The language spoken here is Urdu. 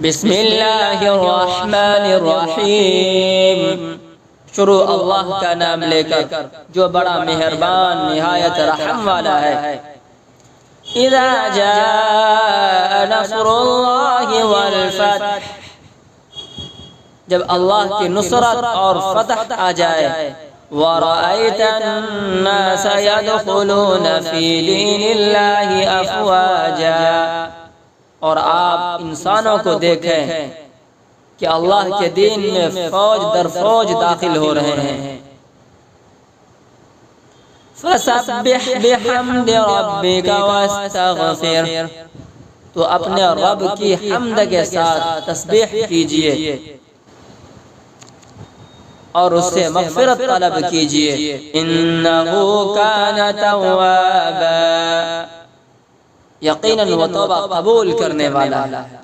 بسم اللہ الرحمن الرحیم، شروع اللہ کا نام لے کر جو بڑا مہربان نہایت رحم والا ہے۔ اذا جاء نصر اللہ والفتح، جب اللہ کی نصرت اور فتح آ جائے۔ وَرَأَيْتَ النَّاسَ يَدْخُلُونَ فِي دِينِ اللَّهِ أَفْوَاجًا، اور آپ انسانوں کو دیکھیں کہ اللہ کے دین میں فوج در فوج داخل ہو رہے ہیں۔ فَسَبِّحْ بِحَمْدِ رَبِّكَ وَاسْتَغْفِرْ، تو اپنے رب کی حمد کے ساتھ تسبیح کیجئے اور اس سے مغفرت طلب کیجئے۔ اِنَّهُ كَانَ تَوَّابًا، یقیناً وہ توبہ قبول کرنے والا ہے۔